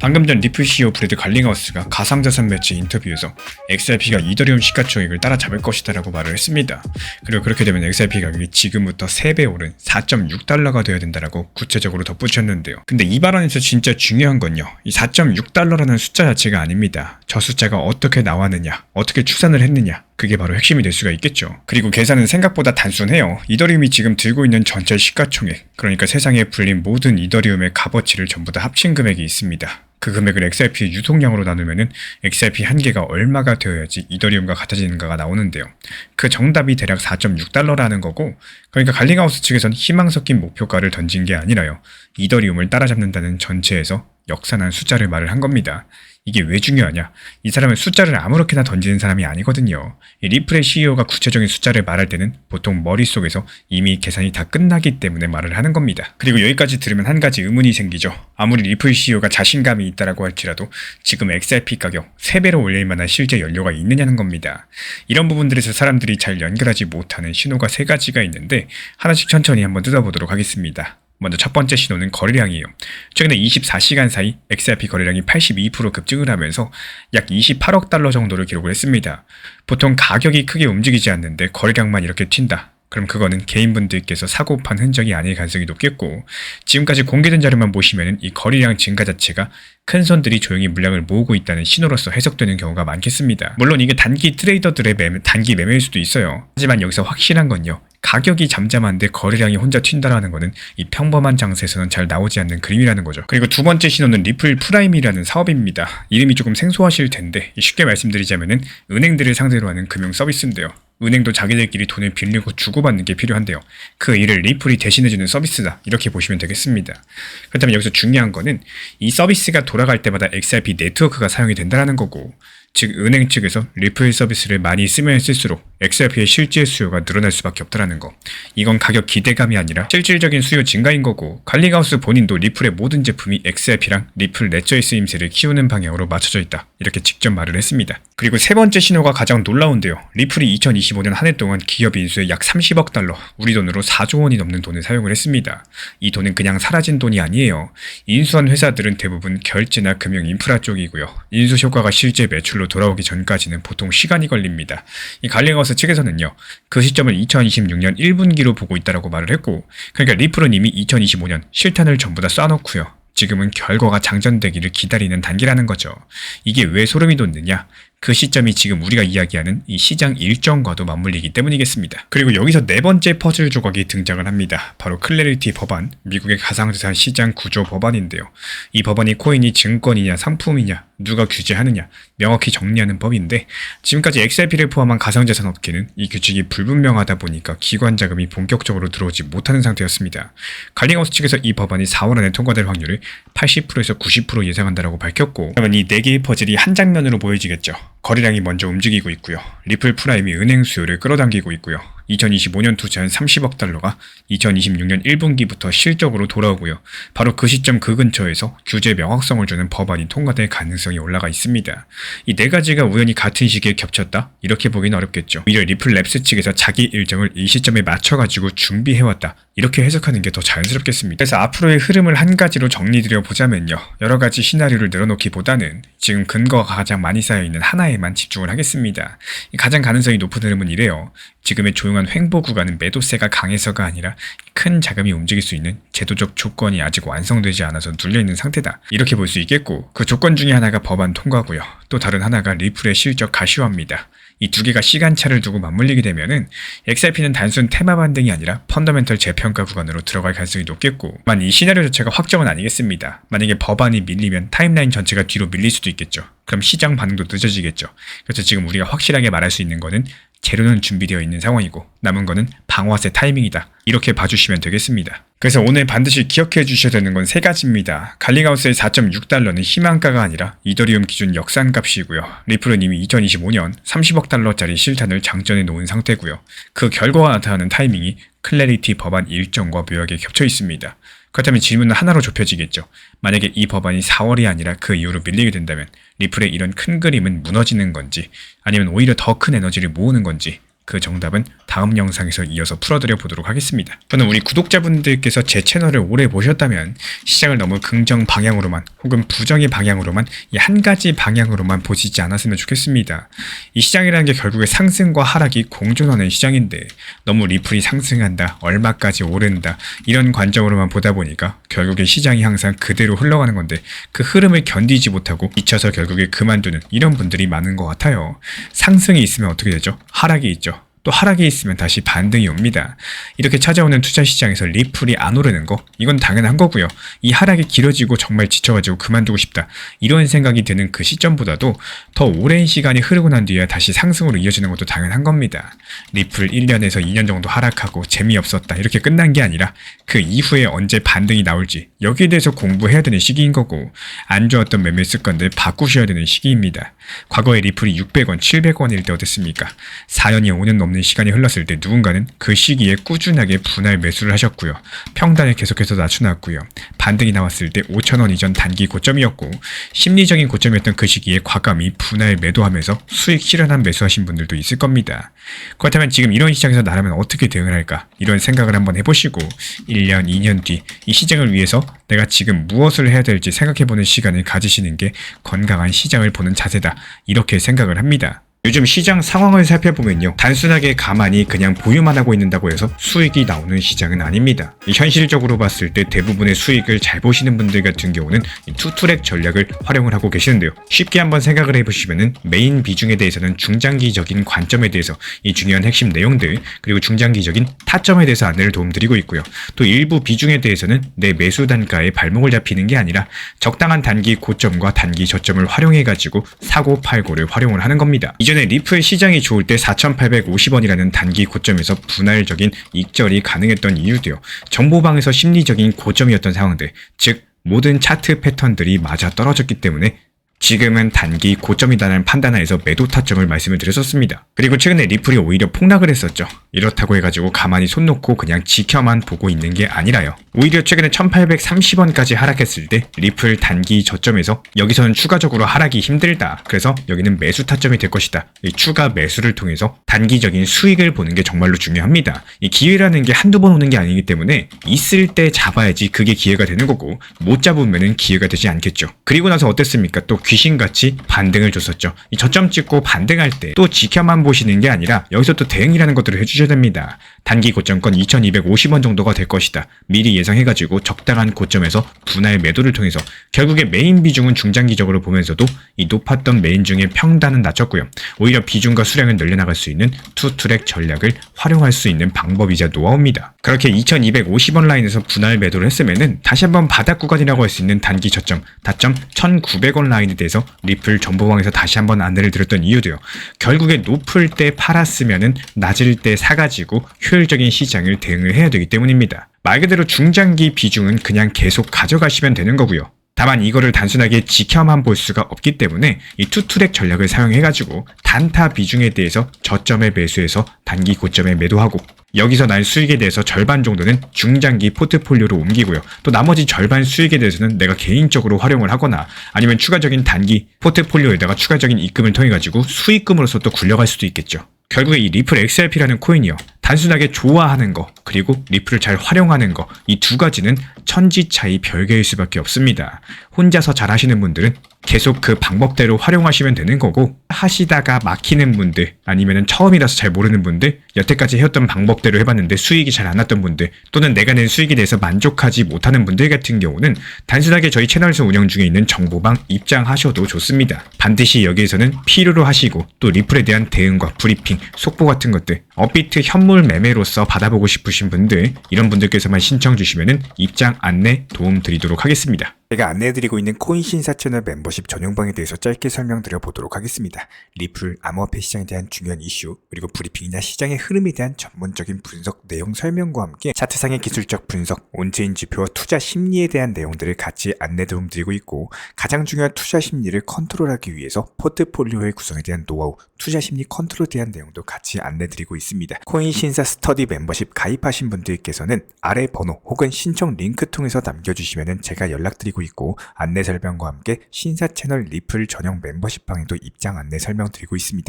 방금 전 리플 CEO 브래드 갈링하우스가 가상자산 매체 인터뷰에서 XRP가 이더리움 시가총액을 따라잡을 것이다라고 말을 했습니다. 그리고 그렇게 되면 XRP 가격이 지금부터 3배 오른 4.6달러가 되어야 된다라고 구체적으로 덧붙였는데요. 근데 이 발언에서 진짜 중요한 건요, 이 4.6달러라는 숫자 자체가 아닙니다. 저 숫자가 어떻게 나왔느냐, 어떻게 추산을 했느냐, 그게 바로 핵심이 될 수가 있겠죠. 그리고 계산은 생각보다 단순해요. 이더리움이 지금 들고 있는 전체 시가총액, 그러니까 세상에 불린 모든 이더리움의 값어치를 전부 다 합친 금액이 있습니다. 그 금액을 XRP 유통량으로 나누면은 XRP 한 개가 얼마가 되어야지 이더리움과 같아지는가가 나오는데요. 그 정답이 대략 4.6달러라는 거고, 그러니까 갈링하우스 측에선 희망 섞인 목표가를 던진 게 아니라요, 이더리움을 따라잡는다는 전체에서 역산한 숫자를 말을 한 겁니다. 이게 왜 중요하냐? 이 사람은 숫자를 아무렇게나 던지는 사람이 아니거든요. 이 리플의 CEO가 구체적인 숫자를 말할 때는 보통 머릿속에서 이미 계산이 다 끝나기 때문에 말을 하는 겁니다. 그리고 여기까지 들으면 한 가지 의문이 생기죠. 아무리 리플 CEO가 자신감이 있다라고 할지라도 지금 XRP 가격 3배로 올릴 만한 실제 연료가 있느냐는 겁니다. 이런 부분들에서 사람들이 잘 연결하지 못하는 신호가 3가지가 있는데 하나씩 천천히 한번 뜯어보도록 하겠습니다. 먼저 첫 번째 신호는 거래량이에요. 최근에 24시간 사이 XRP 거래량이 82% 급증을 하면서 약 28억 달러 정도를 기록을 했습니다. 보통 가격이 크게 움직이지 않는데 거래량만 이렇게 튄다. 그럼 그거는 개인분들께서 사고 판 흔적이 아닐 가능성이 높겠고, 지금까지 공개된 자료만 보시면 이 거래량 증가 자체가 큰 손들이 조용히 물량을 모으고 있다는 신호로서 해석되는 경우가 많겠습니다. 물론 이게 단기 트레이더들의 단기 매매일 수도 있어요. 하지만 여기서 확실한 건요, 가격이 잠잠한데 거래량이 혼자 튄다라는 거는 이 평범한 장세에서는 잘 나오지 않는 그림이라는 거죠. 그리고 두 번째 신호는 리플 프라임이라는 사업입니다. 이름이 조금 생소하실 텐데 쉽게 말씀드리자면은 은행들을 상대로 하는 금융 서비스인데요. 은행도 자기들끼리 돈을 빌리고 주고받는 게 필요한데요. 그 일을 리플이 대신해주는 서비스다, 이렇게 보시면 되겠습니다. 그렇다면 여기서 중요한 거는 이 서비스가 돌아갈 때마다 XRP 네트워크가 사용이 된다는 거고, 즉 은행 측에서 리플 서비스를 많이 쓰면 쓸수록 XRP의 실제 수요가 늘어날 수밖에 없다는 거. 이건 가격 기대감이 아니라 실질적인 수요 증가인 거고, 갈링하우스 본인도 리플의 모든 제품이 XRP랑 리플 레저의 쓰임새를 키우는 방향으로 맞춰져 있다, 이렇게 직접 말을 했습니다. 그리고 세 번째 신호가 가장 놀라운데요. 리플이 2025년 한 해 동안 기업 인수에 약 30억 달러, 우리 돈으로 4조 원이 넘는 돈을 사용을 했습니다. 이 돈은 그냥 사라진 돈이 아니에요. 인수한 회사들은 대부분 결제나 금융 인프라 쪽이고요. 인수 효과가 실제 매출로 돌아오기 전까지는 보통 시간이 걸립니다. 이 갈링하우스 측에서는요, 그 시점을 2026년 1분기로 보고 있다라고 말을 했고, 그러니까 리플은 이미 2025년 실탄을 전부 다 쏴놓고요, 지금은 결과가 장전되기를 기다리는 단계라는 거죠. 이게 왜 소름이 돋느냐? 그 시점이 지금 우리가 이야기하는 이 시장 일정과도 맞물리기 때문이겠습니다. 그리고 여기서 네 번째 퍼즐 조각이 등장을 합니다. 바로 클래리티 법안, 미국의 가상자산 시장 구조 법안인데요. 이 법안이 코인이 증권이냐 상품이냐, 누가 규제하느냐 명확히 정리하는 법인데, 지금까지 XRP를 포함한 가상자산 업계는 이 규칙이 불분명하다 보니까 기관 자금이 본격적으로 들어오지 못하는 상태였습니다. 갈링하우스 측에서 이 법안이 4월 안에 통과될 확률을 80%에서 90% 예상한다라고 밝혔고, 그러면 이 4개의 퍼즐이 한 장면으로 보여지겠죠. 거래량이 먼저 움직이고 있고요. 리플 프라임이 은행 수요를 끌어당기고 있고요. 2025년 투자한 30억 달러가 2026년 1분기부터 실적으로 돌아오고요. 바로 그 시점 그 근처에서 규제 명확성을 주는 법안이 통과될 가능성이 올라가 있습니다. 이 네 가지가 우연히 같은 시기에 겹쳤다? 이렇게 보기는 어렵겠죠. 오히려 리플 랩스 측에서 자기 일정을 이 시점에 맞춰가지고 준비해왔다, 이렇게 해석하는 게 더 자연스럽겠습니다. 그래서 앞으로의 흐름을 한 가지로 정리드려 보자면요, 여러 가지 시나리오를 늘어놓기보다는 지금 근거가 가장 많이 쌓여있는 하나에만 집중을 하겠습니다. 가장 가능성이 높은 흐름은 이래요. 지금의 조용한 횡보 구간은 매도세가 강해서가 아니라 큰 자금이 움직일 수 있는 제도적 조건이 아직 완성되지 않아서 눌려있는 상태다, 이렇게 볼 수 있겠고, 그 조건 중에 하나가 법안 통과고요. 또 다른 하나가 리플의 실적 가시화입니다. 이 두 개가 시간차를 두고 맞물리게 되면은 XRP는 단순 테마 반등이 아니라 펀더멘털 재평가 구간으로 들어갈 가능성이 높겠고, 만 이 시나리오 자체가 확정은 아니겠습니다. 만약에 법안이 밀리면 타임라인 전체가 뒤로 밀릴 수도 있겠죠. 그럼 시장 반응도 늦어지겠죠. 그래서 지금 우리가 확실하게 말할 수 있는 거는 재료는 준비되어 있는 상황이고 남은 거는 방어세 타이밍이다, 이렇게 봐주시면 되겠습니다. 그래서 오늘 반드시 기억해 주셔야 되는 건 세 가지입니다. 갈링하우스의 4.6달러는 희망가가 아니라 이더리움 기준 역산값이고요. 리플은 이미 2025년 30억 달러짜리 실탄을 장전해 놓은 상태고요. 그 결과가 나타나는 타이밍이 클래리티 법안 일정과 묘하게 겹쳐 있습니다. 그렇다면 질문은 하나로 좁혀지겠죠. 만약에 이 법안이 4월이 아니라 그 이후로 밀리게 된다면 리플의 이런 큰 그림은 무너지는 건지, 아니면 오히려 더 큰 에너지를 모으는 건지, 그 정답은 다음 영상에서 이어서 풀어드려 보도록 하겠습니다. 저는 우리 구독자분들께서 제 채널을 오래 보셨다면 시장을 너무 긍정 방향으로만 혹은 부정의 방향으로만 이 한 가지 방향으로만 보시지 않았으면 좋겠습니다. 이 시장이라는 게 결국에 상승과 하락이 공존하는 시장인데 너무 리플이 상승한다, 얼마까지 오른다 이런 관점으로만 보다 보니까 결국에 시장이 항상 그대로 흘러가는 건데 그 흐름을 견디지 못하고 미쳐서 결국에 그만두는 이런 분들이 많은 것 같아요. 상승이 있으면 어떻게 되죠? 하락이 있죠. 또 하락이 있으면 다시 반등이 옵니다. 이렇게 찾아오는 투자 시장에서 리플이 안 오르는 거 이건 당연한 거고요. 이 하락이 길어지고 정말 지쳐가지고 그만두고 싶다 이런 생각이 드는 그 시점보다도 더 오랜 시간이 흐르고 난 뒤에 다시 상승으로 이어지는 것도 당연한 겁니다. 리플 1년에서 2년 정도 하락하고 재미없었다 이렇게 끝난 게 아니라 그 이후에 언제 반등이 나올지 여기에 대해서 공부해야 되는 시기인 거고 안 좋았던 매매 습관들 바꾸셔야 되는 시기입니다. 과거에 리플이 600원, 700원일 때 어땠습니까? 4년이 5년 넘는 시간이 흘렀을 때 누군가는 그 시기에 꾸준하게 분할 매수를 하셨고요. 평단을 계속해서 낮춰놨고요. 반등이 나왔을 때 5,000원 이전 단기 고점이었고 심리적인 고점이었던 그 시기에 과감히 분할 매도하면서 수익 실현한 매수하신 분들도 있을 겁니다. 그렇다면 지금 이런 시장에서 나라면 어떻게 대응을 할까? 이런 생각을 한번 해보시고 1년, 2년 뒤 이 시장을 위해서 내가 지금 무엇을 해야 될지 생각해보는 시간을 가지시는 게 건강한 시장을 보는 자세다. 이렇게 생각을 합니다. 요즘 시장 상황을 살펴보면요. 단순하게 가만히 그냥 보유만 하고 있는다고 해서 수익이 나오는 시장은 아닙니다. 현실적으로 봤을 때 대부분의 수익을 잘 보시는 분들 같은 경우는 이 투트랙 전략을 활용을 하고 계시는데요. 쉽게 한번 생각을 해보시면은 메인 비중에 대해서는 중장기적인 관점에 대해서 이 중요한 핵심 내용들 그리고 중장기적인 타점에 대해서 안내를 도움드리고 있고요. 또 일부 비중에 대해서는 내 매수 단가에 발목을 잡히는 게 아니라 적당한 단기 고점과 단기 저점을 활용해가지고 사고 팔고를 활용을 하는 겁니다. 이전에 리플 시장이 좋을 때 4,850원이라는 단기 고점에서 분할적인 익절이 가능했던 이유도요. 정보방에서 심리적인 고점이었던 상황들, 즉 모든 차트 패턴들이 맞아 떨어졌기 때문에 지금은 단기 고점이다라는 판단하에서 매도 타점을 말씀을 드렸었습니다. 그리고 최근에 리플이 오히려 폭락을 했었죠. 이렇다고 해가지고 가만히 손 놓고 그냥 지켜만 보고 있는 게 아니라요. 오히려 최근에 1830원까지 하락했을 때 리플 단기 저점에서 여기서는 추가적으로 하락이 힘들다. 그래서 여기는 매수 타점이 될 것이다. 이 추가 매수를 통해서 단기적인 수익을 보는 게 정말로 중요합니다. 이 기회라는 게 한두 번 오는 게 아니기 때문에 있을 때 잡아야지 그게 기회가 되는 거고 못 잡으면은 기회가 되지 않겠죠. 그리고 나서 어땠습니까? 또 귀신같이 반등을 줬었죠. 이 저점 찍고 반등할 때 또 지켜만 보시는 게 아니라 여기서 또 대응이라는 것들을 해주셔야 됩니다. 단기 고점권 2250원 정도가 될 것이다. 미리 예상해가지고 적당한 고점에서 분할 매도를 통해서 결국에 메인 비중은 중장기적으로 보면서도 이 높았던 메인 중에 평단은 낮췄고요. 오히려 비중과 수량을 늘려나갈 수 있는 투트랙 전략을 활용할 수 있는 방법이자 노하우입니다. 그렇게 2250원 라인에서 분할 매도를 했으면은 다시 한번 바닥 구간이라고 할 수 있는 단기 저점, 다점 1900원 라인에 대해서 리플 정보방에서 다시 한번 안내를 드렸던 이유도요. 결국에 높을 때 팔았으면은 낮을 때 사가지고 효율적인 시장을 대응을 해야 되기 때문입니다. 말 그대로 중장기 비중은 그냥 계속 가져가시면 되는 거고요. 다만 이거를 단순하게 지켜만 볼 수가 없기 때문에 이 투트랙 전략을 사용해가지고 단타 비중에 대해서 저점에 매수해서 단기 고점에 매도하고 여기서 날 수익에 대해서 절반 정도는 중장기 포트폴리오로 옮기고요. 또 나머지 절반 수익에 대해서는 내가 개인적으로 활용을 하거나 아니면 추가적인 단기 포트폴리오에다가 추가적인 입금을 통해 가지고 수익금으로서 또 굴려갈 수도 있겠죠. 결국에 이 리플 XRP라는 코인이요. 단순하게 좋아하는 거 그리고 리플을 잘 활용하는 거 이 두 가지는 천지 차이 별개일 수밖에 없습니다. 혼자서 잘 하시는 분들은 계속 그 방법대로 활용하시면 되는 거고 하시다가 막히는 분들 아니면 처음이라서 잘 모르는 분들 여태까지 해왔던 방법대로 해봤는데 수익이 잘 안 났던 분들 또는 내가 낸 수익에 대해서 만족하지 못하는 분들 같은 경우는 단순하게 저희 채널에서 운영 중에 있는 정보방 입장하셔도 좋습니다. 반드시 여기에서는 필요로 하시고 또 리플에 대한 대응과 브리핑, 속보 같은 것들 업비트 현물 매매로서 받아보고 싶으신 분들 이런 분들께서만 신청 주시면은 입장 안내 도움 드리도록 하겠습니다. 제가 안내해드리고 있는 코인 신사 채널 멤버십 전용방에 대해서 짧게 설명드려 보도록 하겠습니다. 리플, 암호화폐 시장에 대한 중요한 이슈, 그리고 브리핑이나 시장의 흐름에 대한 전문적인 분석 내용 설명과 함께 차트상의 기술적 분석, 온체인 지표와 투자 심리에 대한 내용들을 같이 안내 도움 드리고 있고 가장 중요한 투자 심리를 컨트롤하기 위해서 포트폴리오의 구성에 대한 노하우, 투자 심리 컨트롤에 대한 내용도 같이 안내 드리고 있습니다. 코인 신사 스터디 멤버십 가입하신 분들께서는 아래 번호 혹은 신청 링크 통해서 남겨주시면 제가 연락드리고 있고 안내 설명과 함께 신사 채널 리플 전용 멤버십 방에도 입장 안내 설명드리고 있습니다.